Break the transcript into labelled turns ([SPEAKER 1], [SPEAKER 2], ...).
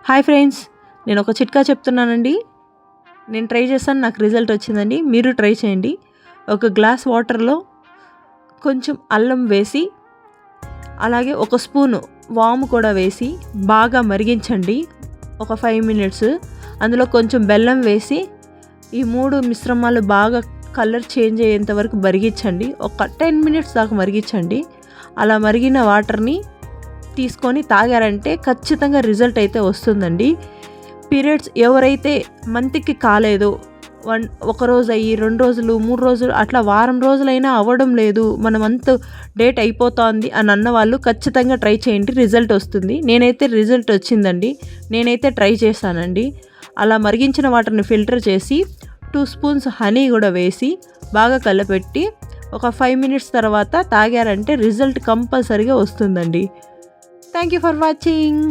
[SPEAKER 1] Hi friends, నేను ఒక చిట్కా చెప్తున్నానండి. నేను ట్రై చేశాను, నాకు రిజల్ట్ వచ్చిందండి. మీరు ట్రై చేయండి. ఒక గ్లాస్ వాటర్లో కొంచెం అల్లం వేసి, అలాగే ఒక స్పూను వాము కూడా వేసి బాగా మరిగించండి. ఒక 5 మినిట్స్ అందులో కొంచెం బెల్లం వేసి ఈ 3 మిశ్రమాలు బాగా కలర్ చేంజ్ అయ్యేంత వరకు మరిగించండి. ఒక 10 మినిట్స్ దాకా మరిగించండి. అలా మరిగిన వాటర్ని తీసుకొని తాగారంటే ఖచ్చితంగా రిజల్ట్ అయితే వస్తుందండి. పీరియడ్స్ ఎవరైతే మంత్కి కాలేదో, ఒక రోజు అయ్యి 2 రోజులు 3 రోజులు అట్లా వారం రోజులైనా అవ్వడం లేదు, మన మంత్ డేట్ అయిపోతుంది అని అన్న వాళ్ళు ఖచ్చితంగా ట్రై చేయండి, రిజల్ట్ వస్తుంది. నేనైతే రిజల్ట్ వచ్చిందండి, నేనైతే ట్రై చేశానండి. అలా మరిగించిన వాటర్ని ఫిల్టర్ చేసి 2 స్పూన్స్ హనీ కూడా వేసి బాగా కలపెట్టి ఒక 5 మినిట్స్ తర్వాత తాగారంటే రిజల్ట్ కంపల్సరీగా వస్తుందండి. Thank you for watching.